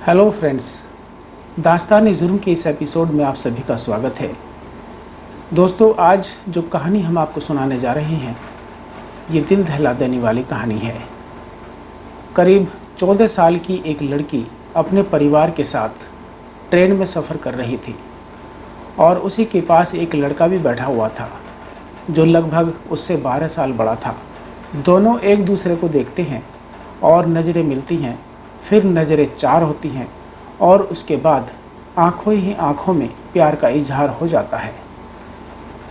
Hello friends, दास्तान जुर्म के इस एपिसोड में आप सभी का स्वागत है। दोस्तों, आज जो कहानी हम आपको सुनाने जा रहे हैं ये दिल दहला देने वाली कहानी है। करीब 14 साल की एक लड़की अपने परिवार के साथ ट्रेन में सफ़र कर रही थी और उसी के पास एक लड़का भी बैठा हुआ था जो लगभग उससे 12 साल बड़ा था। दोनों एक दूसरे को देखते हैं और नज़रें मिलती हैं, फिर नज़रें चार होती हैं और उसके बाद आँखों ही आँखों में प्यार का इजहार हो जाता है।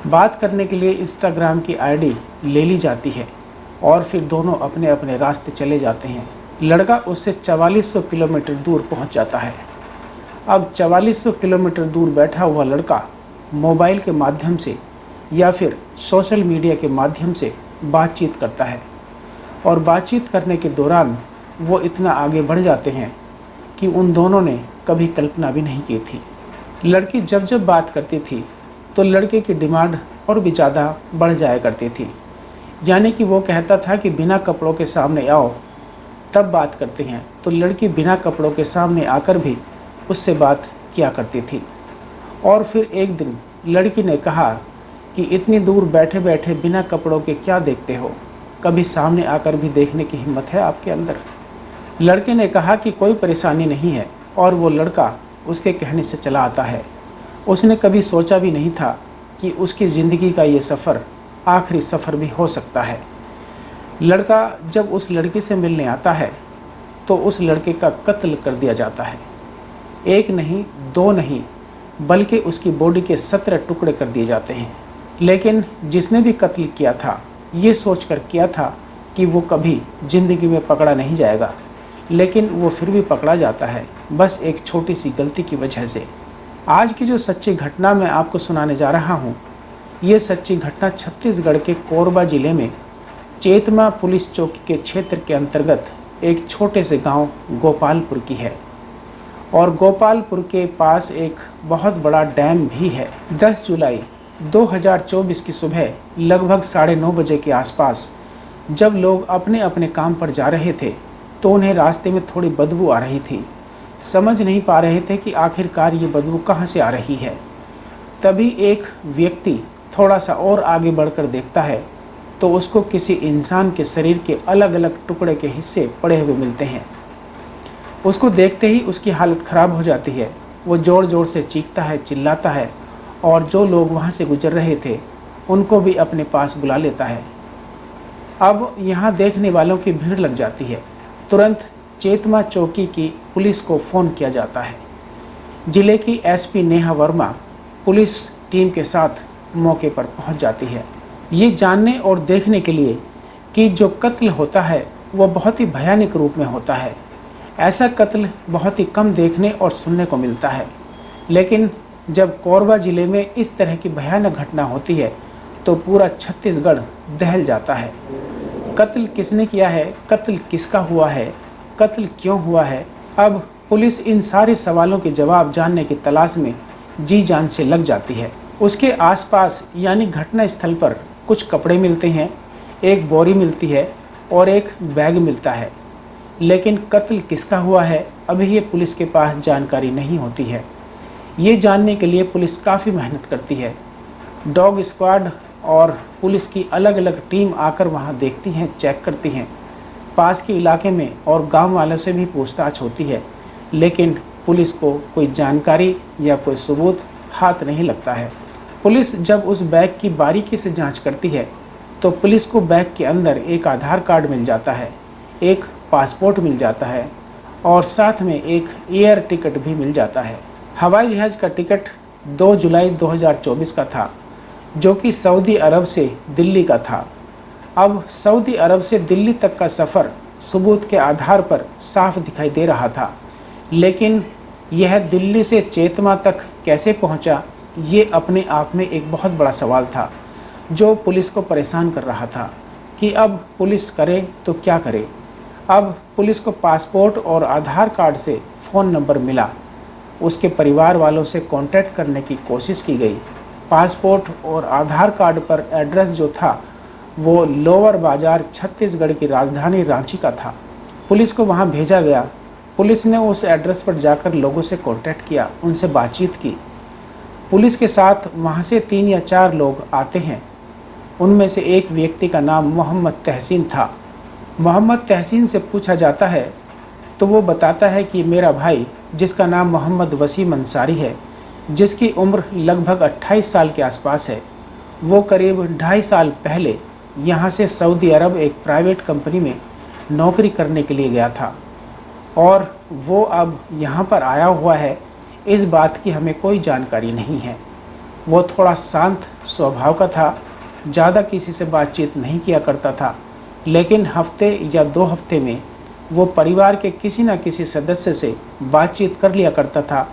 बात करने के लिए इंस्टाग्राम की आईडी ले ली जाती है और फिर दोनों अपने अपने रास्ते चले जाते हैं। लड़का उससे 4400 किलोमीटर दूर पहुंच जाता है। अब 4400 किलोमीटर दूर बैठा हुआ लड़का मोबाइल के माध्यम से या फिर सोशल मीडिया के माध्यम से बातचीत करता है और बातचीत करने के दौरान वो इतना आगे बढ़ जाते हैं कि उन दोनों ने कभी कल्पना भी नहीं की थी। लड़की जब जब बात करती थी तो लड़के की डिमांड और भी ज़्यादा बढ़ जाया करती थी। यानी कि वो कहता था कि बिना कपड़ों के सामने आओ तब बात करते हैं, तो लड़की बिना कपड़ों के सामने आकर भी उससे बात किया करती थी। और फिर एक दिन लड़की ने कहा कि इतनी दूर बैठे बैठे बिना कपड़ों के क्या देखते हो, कभी सामने आकर भी देखने की हिम्मत है आपके अंदर। लड़के ने कहा कि कोई परेशानी नहीं है और वो लड़का उसके कहने से चला आता है। उसने कभी सोचा भी नहीं था कि उसकी ज़िंदगी का ये सफ़र आखिरी सफ़र भी हो सकता है। लड़का जब उस लड़की से मिलने आता है तो उस लड़के का कत्ल कर दिया जाता है। एक नहीं, दो नहीं, बल्कि उसकी बॉडी के 17 टुकड़े कर दिए जाते हैं। लेकिन जिसने भी कत्ल किया था ये सोचकर किया था कि वो कभी ज़िंदगी में पकड़ा नहीं जाएगा, लेकिन वो फिर भी पकड़ा जाता है, बस एक छोटी सी गलती की वजह से। आज की जो सच्ची घटना मैं आपको सुनाने जा रहा हूँ, ये सच्ची घटना छत्तीसगढ़ के कोरबा ज़िले में चेतमा पुलिस चौकी के क्षेत्र के अंतर्गत एक छोटे से गांव गोपालपुर की है। और गोपालपुर के पास एक बहुत बड़ा डैम भी है। 10 जुलाई 2024 की सुबह लगभग 9:30 बजे के आसपास जब लोग अपने अपने काम पर जा रहे थे तो उन्हें रास्ते में थोड़ी बदबू आ रही थी। समझ नहीं पा रहे थे कि आखिरकार ये बदबू कहाँ से आ रही है। तभी एक व्यक्ति थोड़ा सा और आगे बढ़कर देखता है तो उसको किसी इंसान के शरीर के अलग अलग टुकड़े के हिस्से पड़े हुए मिलते हैं। उसको देखते ही उसकी हालत ख़राब हो जाती है। वो ज़ोर ज़ोर से चीखता है, चिल्लाता है और जो लोग वहाँ से गुजर रहे थे उनको भी अपने पास बुला लेता है। अब यहाँ देखने वालों की भीड़ लग जाती है। तुरंत चेतमा चौकी की पुलिस को फ़ोन किया जाता है। जिले की SP Neha Verma police team के साथ मौके पर पहुँच जाती है, ये जानने और देखने के लिए कि जो कत्ल होता है वो बहुत ही भयानक रूप में होता है। ऐसा कत्ल बहुत ही कम देखने और सुनने को मिलता है, लेकिन जब कोरबा ज़िले में इस तरह की भयानक घटना होती है तो पूरा छत्तीसगढ़ दहल जाता है। कत्ल किसने किया है, कत्ल किसका हुआ है, कत्ल क्यों हुआ है, अब पुलिस इन सारे सवालों के जवाब जानने की तलाश में जी जान से लग जाती है। उसके आसपास यानी घटना स्थल पर कुछ कपड़े मिलते हैं, एक बोरी मिलती है और एक बैग मिलता है, लेकिन कत्ल किसका हुआ है अभी ये पुलिस के पास जानकारी नहीं होती है। ये जानने के लिए पुलिस काफ़ी मेहनत करती है। डॉग स्क्वाड और पुलिस की अलग अलग टीम आकर वहाँ देखती हैं, चेक करती हैं, पास के इलाके में और गांव वालों से भी पूछताछ होती है, लेकिन पुलिस को कोई जानकारी या कोई सबूत हाथ नहीं लगता है। पुलिस जब उस बैग की बारीकी से जांच करती है तो पुलिस को बैग के अंदर एक आधार कार्ड मिल जाता है, एक पासपोर्ट मिल जाता है और साथ में एक एयर टिकट भी मिल जाता है। हवाई जहाज़ का टिकट 2 जुलाई 2024 का था, जो कि सऊदी अरब से दिल्ली का था। अब सऊदी अरब से दिल्ली तक का सफ़र सबूत के आधार पर साफ दिखाई दे रहा था, लेकिन यह दिल्ली से चेतमा तक कैसे पहुंचा, ये अपने आप में एक बहुत बड़ा सवाल था जो पुलिस को परेशान कर रहा था कि अब पुलिस करे तो क्या करे। अब पुलिस को पासपोर्ट और आधार कार्ड से फ़ोन नंबर मिला, उसके परिवार वालों से कांटेक्ट करने की कोशिश की गई। पासपोर्ट और आधार कार्ड पर एड्रेस जो था वो लोअर बाज़ार छत्तीसगढ़ की राजधानी रांची का था। पुलिस को वहां भेजा गया पुलिस ने उस एड्रेस पर जाकर लोगों से कांटेक्ट किया, उनसे बातचीत की। पुलिस के साथ वहाँ से 3 या 4 लोग आते हैं। उनमें से एक व्यक्ति का नाम मोहम्मद तहसीन था। मोहम्मद तहसीन से पूछा जाता है तो वो बताता है कि मेरा भाई, जिसका नाम मोहम्मद वसीम अंसारी है, जिसकी उम्र लगभग 28 साल के आसपास है, वो करीब 2.5 साल पहले यहाँ से सऊदी अरब एक प्राइवेट कंपनी में नौकरी करने के लिए गया था और वो अब यहाँ पर आया हुआ है, इस बात की हमें कोई जानकारी नहीं है। वो थोड़ा शांत स्वभाव का था, ज़्यादा किसी से बातचीत नहीं किया करता था, लेकिन हफ्ते या 2 हफ्ते में वो परिवार के किसी न किसी सदस्य से बातचीत कर लिया करता था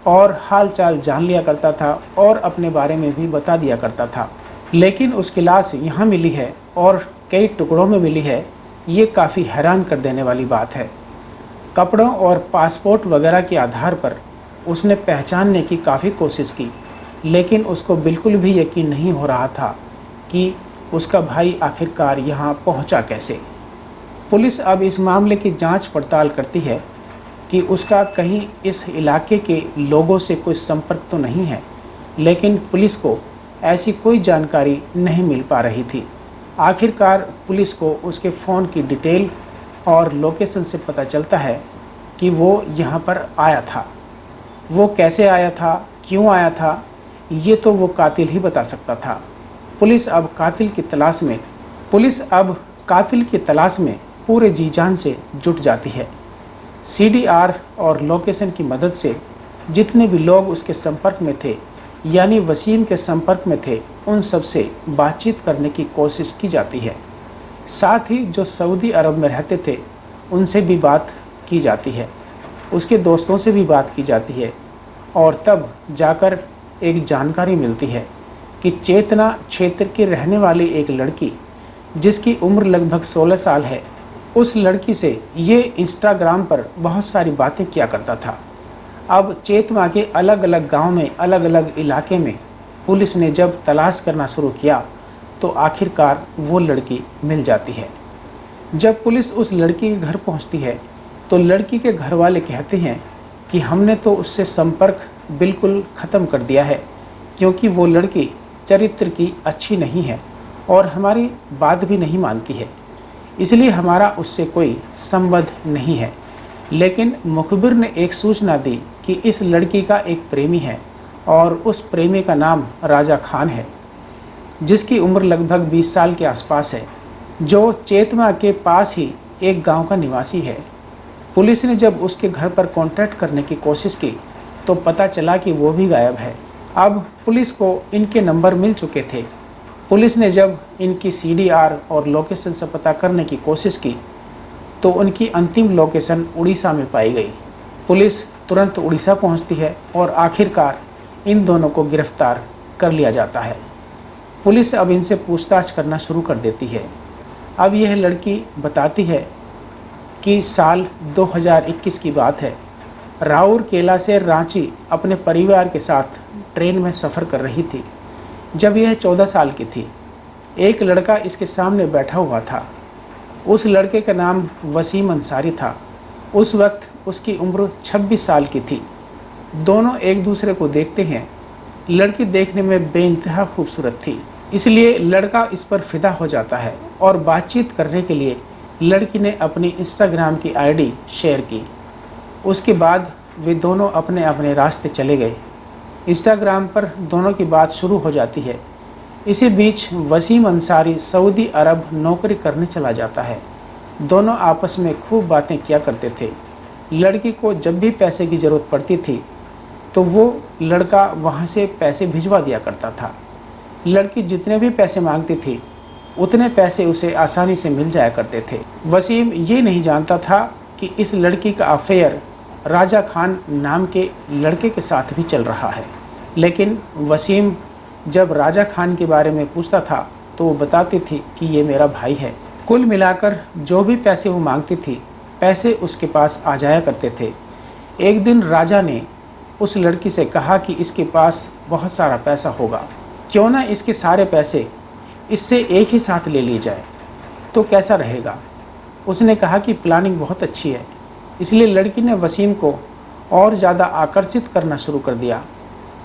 और हाल चाल जान लिया करता था और अपने बारे में भी बता दिया करता था। लेकिन उसकी लाश यहाँ मिली है और कई टुकड़ों में मिली है, ये काफ़ी हैरान कर देने वाली बात है। कपड़ों और पासपोर्ट वगैरह के आधार पर उसने पहचानने की काफ़ी कोशिश की, लेकिन उसको बिल्कुल भी यकीन नहीं हो रहा था कि उसका भाई आखिरकार यहाँ पहुँचा कैसे। पुलिस अब इस मामले की जांच पड़ताल करती है कि उसका कहीं इस इलाके के लोगों से कोई संपर्क तो नहीं है, लेकिन पुलिस को ऐसी कोई जानकारी नहीं मिल पा रही थी। आखिरकार पुलिस को उसके फ़ोन की डिटेल और लोकेशन से पता चलता है कि वो यहाँ पर आया था। वो कैसे आया था, क्यों आया था, ये तो वो कातिल ही बता सकता था। पुलिस अब कातिल की तलाश में पूरे जी जान से जुट जाती है। CDR और लोकेशन की मदद से जितने भी लोग उसके संपर्क में थे, यानी वसीम के संपर्क में थे, उन सब से बातचीत करने की कोशिश की जाती है। साथ ही जो सऊदी अरब में रहते थे उनसे भी बात की जाती है, उसके दोस्तों से भी बात की जाती है और तब जाकर एक जानकारी मिलती है कि चेतना क्षेत्र की रहने वाली एक लड़की, जिसकी उम्र लगभग 16 साल है, उस लड़की से ये इंस्टाग्राम पर बहुत सारी बातें किया करता था। अब चेतना के अलग अलग गांव में, अलग अलग इलाके में पुलिस ने जब तलाश करना शुरू किया तो आखिरकार वो लड़की मिल जाती है। जब पुलिस उस लड़की के घर पहुंचती है तो लड़की के घर वाले कहते हैं कि हमने तो उससे संपर्क बिल्कुल ख़त्म कर दिया है, क्योंकि वो लड़की चरित्र की अच्छी नहीं है और हमारी बात भी नहीं मानती है, इसलिए हमारा उससे कोई संबंध नहीं है। लेकिन मुखबिर ने एक सूचना दी कि इस लड़की का एक प्रेमी है और उस प्रेमी का नाम राजा खान है, जिसकी उम्र लगभग 20 साल के आसपास है, जो चेतना के पास ही एक गांव का निवासी है। पुलिस ने जब उसके घर पर कांटेक्ट करने की कोशिश की तो पता चला कि वो भी गायब है। अब पुलिस को इनके नंबर मिल चुके थे। पुलिस ने जब इनकी CDR और लोकेशन से पता करने की कोशिश की तो उनकी अंतिम लोकेशन उड़ीसा में पाई गई। पुलिस तुरंत उड़ीसा पहुंचती है और आखिरकार इन दोनों को गिरफ्तार कर लिया जाता है। पुलिस अब इनसे पूछताछ करना शुरू कर देती है। अब यह लड़की बताती है कि साल 2021 की बात है, राउरकेला से रांची अपने परिवार के साथ ट्रेन में सफ़र कर रही थी। जब यह 14 साल की थी, एक लड़का इसके सामने बैठा हुआ था। उस लड़के का नाम वसीम अंसारी था। उस वक्त उसकी उम्र 26 साल की थी। दोनों एक दूसरे को देखते हैं। लड़की देखने में बेइंतहा खूबसूरत थी, इसलिए लड़का इस पर फिदा हो जाता है और बातचीत करने के लिए लड़की ने अपनी इंस्टाग्राम की ID शेयर की। उसके बाद वे दोनों अपने अपने रास्ते चले गए। इंस्टाग्राम पर दोनों की बात शुरू हो जाती है। इसी बीच वसीम अंसारी सऊदी अरब नौकरी करने चला जाता है। दोनों आपस में खूब बातें किया करते थे। लड़की को जब भी पैसे की ज़रूरत पड़ती थी तो वो लड़का वहाँ से पैसे भिजवा दिया करता था। लड़की जितने भी पैसे मांगती थी उतने पैसे उसे आसानी से मिल जाया करते थे। वसीम ये नहीं जानता था कि इस लड़की का अफेयर राजा खान नाम के लड़के के साथ भी चल रहा है। लेकिन वसीम जब राजा खान के बारे में पूछता था तो वो बताती थी कि ये मेरा भाई है। कुल मिलाकर जो भी पैसे वो मांगती थी, पैसे उसके पास आ जाया करते थे। एक दिन राजा ने उस लड़की से कहा कि इसके पास बहुत सारा पैसा होगा, क्यों ना इसके सारे पैसे इससे एक ही साथ ले लिए जाए तो कैसा रहेगा। उसने कहा कि प्लानिंग बहुत अच्छी है, इसलिए लड़की ने वसीम को और ज़्यादा आकर्षित करना शुरू कर दिया।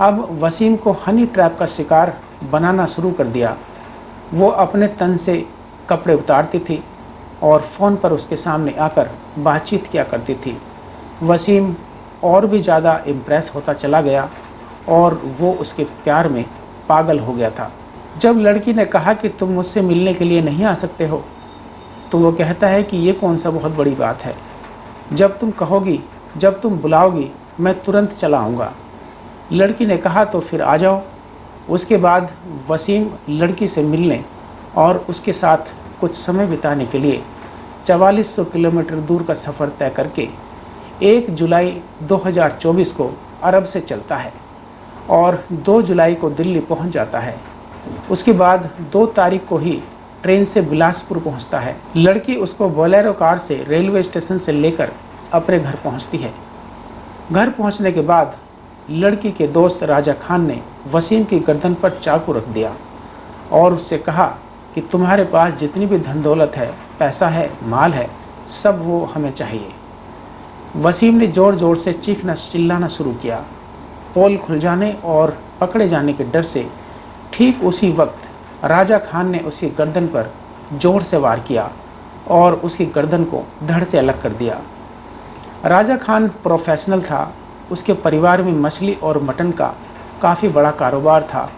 अब वसीम को हनी ट्रैप का शिकार बनाना शुरू कर दिया। वो अपने तन से कपड़े उतारती थी और फ़ोन पर उसके सामने आकर बातचीत किया करती थी। वसीम और भी ज़्यादा इम्प्रेस होता चला गया और वो उसके प्यार में पागल हो गया था। जब लड़की ने कहा कि तुम मुझसे मिलने के लिए नहीं आ सकते हो, तो वो कहता है कि ये कौन सा बहुत बड़ी बात है, जब तुम कहोगी, जब तुम बुलाओगी, मैं तुरंत चला आऊँगा। लड़की ने कहा तो फिर आ जाओ। उसके बाद वसीम लड़की से मिलने और उसके साथ कुछ समय बिताने के लिए 4400 किलोमीटर दूर का सफ़र तय करके 1 जुलाई 2024 को अरब से चलता है और 2 जुलाई को दिल्ली पहुंच जाता है। उसके बाद 2 तारीख को ही ट्रेन से बिलासपुर पहुंचता है। लड़की उसको बोलेरो कार से रेलवे स्टेशन से लेकर अपने घर पहुंचती है। घर पहुंचने के बाद लड़की के दोस्त राजा खान ने वसीम की गर्दन पर चाकू रख दिया और उससे कहा कि तुम्हारे पास जितनी भी धन दौलत है, पैसा है, माल है, सब वो हमें चाहिए। वसीम ने ज़ोर ज़ोर से चीखना चिल्लाना शुरू किया। पोल खुल जाने और पकड़े जाने के डर से ठीक उसी वक्त राजा खान ने उसकी गर्दन पर जोर से वार किया और उसकी गर्दन को धड़ से अलग कर दिया। राजा खान प्रोफेशनल था। उसके परिवार में मछली और मटन का काफ़ी बड़ा कारोबार था।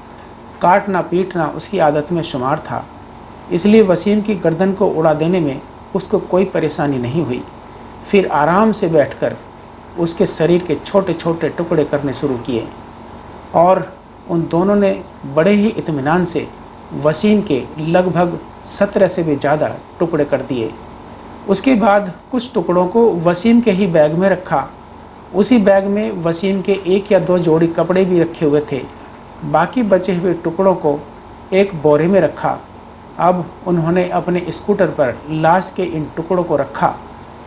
काटना पीटना उसकी आदत में शुमार था, इसलिए वसीम की गर्दन को उड़ा देने में उसको कोई परेशानी नहीं हुई। फिर आराम से बैठकर उसके शरीर के छोटे छोटे टुकड़े करने शुरू किए और उन दोनों ने बड़े ही इत्मीनान से वसीम के लगभग 17 से भी ज़्यादा टुकड़े कर दिए। उसके बाद कुछ टुकड़ों को वसीम के ही बैग में रखा। उसी बैग में वसीम के 1 या 2 जोड़ी कपड़े भी रखे हुए थे। बाकी बचे हुए टुकड़ों को एक बोरे में रखा। अब उन्होंने अपने स्कूटर पर लाश के इन टुकड़ों को रखा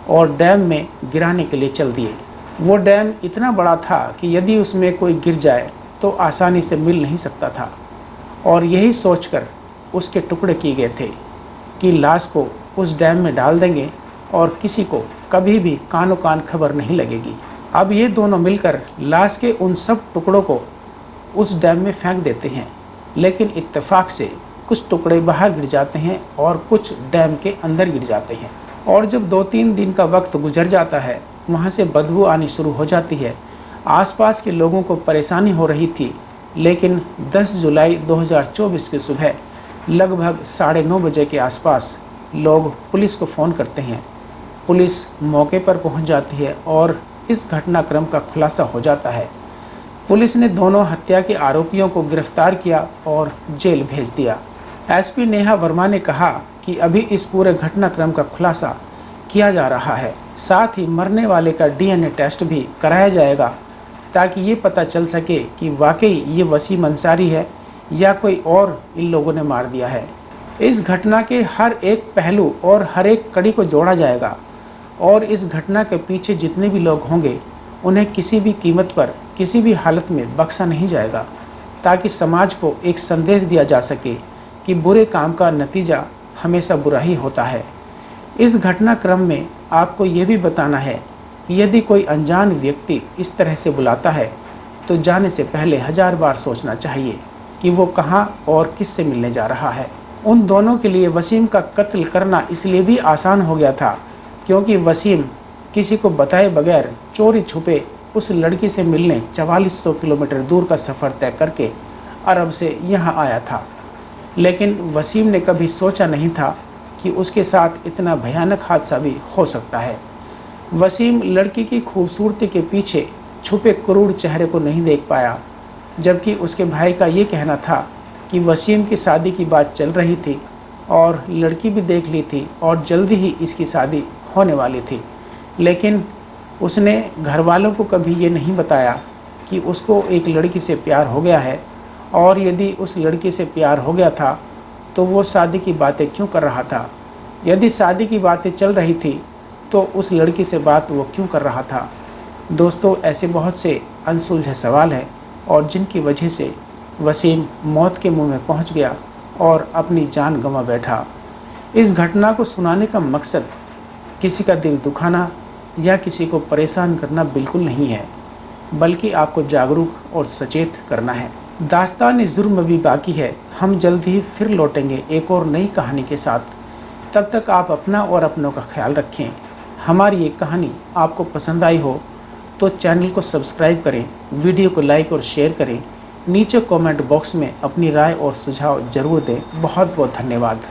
और डैम में गिराने के लिए चल दिए। वो डैम इतना बड़ा था कि यदि उसमें कोई गिर जाए तो आसानी से मिल नहीं सकता था और यही सोचकर उसके टुकड़े किए गए थे कि लाश को उस डैम में डाल देंगे और किसी को कभी भी कानो कान खबर नहीं लगेगी। अब ये दोनों मिलकर लाश के उन सब टुकड़ों को उस डैम में फेंक देते हैं, लेकिन इत्तेफाक से कुछ टुकड़े बाहर गिर जाते हैं और कुछ डैम के अंदर गिर जाते हैं। और जब 2-3 दिन का वक्त गुजर जाता है, वहाँ से बदबू आनी शुरू हो जाती है। आसपास के लोगों को परेशानी हो रही थी, लेकिन 10 जुलाई 2024 की सुबह लगभग 9:30 बजे के आसपास लोग पुलिस को फ़ोन करते हैं। पुलिस मौके पर पहुंच जाती है और इस घटनाक्रम का खुलासा हो जाता है। पुलिस ने दोनों हत्या के आरोपियों को गिरफ्तार किया और जेल भेज दिया। एसपी नेहा वर्मा ने कहा कि अभी इस पूरे घटनाक्रम का खुलासा किया जा रहा है। साथ ही मरने वाले का डीएनए टेस्ट भी कराया जाएगा ताकि ये पता चल सके कि वाकई ये वसीम अंसारी है या कोई और इन लोगों ने मार दिया है। इस घटना के हर एक पहलू और हर एक कड़ी को जोड़ा जाएगा और इस घटना के पीछे जितने भी लोग होंगे उन्हें किसी भी कीमत पर किसी भी हालत में बख्शा नहीं जाएगा, ताकि समाज को एक संदेश दिया जा सके कि बुरे काम का नतीजा हमेशा बुरा ही होता है। इस घटनाक्रम में आपको ये भी बताना है कि यदि कोई अनजान व्यक्ति इस तरह से बुलाता है तो जाने से पहले 1000 बार सोचना चाहिए कि वो कहाँ और किससे मिलने जा रहा है। उन दोनों के लिए वसीम का कत्ल करना इसलिए भी आसान हो गया था क्योंकि वसीम किसी को बताए बगैर चोरी छुपे उस लड़की से मिलने 4400 किलोमीटर दूर का सफ़र तय करके अरब से यहाँ आया था। लेकिन वसीम ने कभी सोचा नहीं था कि उसके साथ इतना भयानक हादसा भी हो सकता है। वसीम लड़की की खूबसूरती के पीछे छुपे क्रूर चेहरे को नहीं देख पाया, जबकि उसके भाई का ये कहना था कि वसीम की शादी की बात चल रही थी और लड़की भी देख ली थी और जल्दी ही इसकी शादी होने वाली थी। लेकिन उसने घर वालों को कभी ये नहीं बताया कि उसको एक लड़की से प्यार हो गया है, और यदि उस लड़की से प्यार हो गया था तो वो शादी की बातें क्यों कर रहा था। यदि शादी की बातें चल रही थी तो उस लड़की से बात वो क्यों कर रहा था। दोस्तों, ऐसे बहुत से अनसुलझे सवाल हैं और जिनकी वजह से वसीम मौत के मुंह में पहुंच गया और अपनी जान गंवा बैठा। इस घटना को सुनाने का मकसद किसी का दिल दुखाना या किसी को परेशान करना बिल्कुल नहीं है, बल्कि आपको जागरूक और सचेत करना है। दास्तान जुर्म अभी बाकी है। हम जल्द ही फिर लौटेंगे एक और नई कहानी के साथ। तब तक आप अपना और अपनों का ख्याल रखें। हमारी ये कहानी आपको पसंद आई हो तो चैनल को सब्सक्राइब करें, वीडियो को लाइक और शेयर करें। नीचे कमेंट बॉक्स में अपनी राय और सुझाव ज़रूर दें। बहुत बहुत धन्यवाद।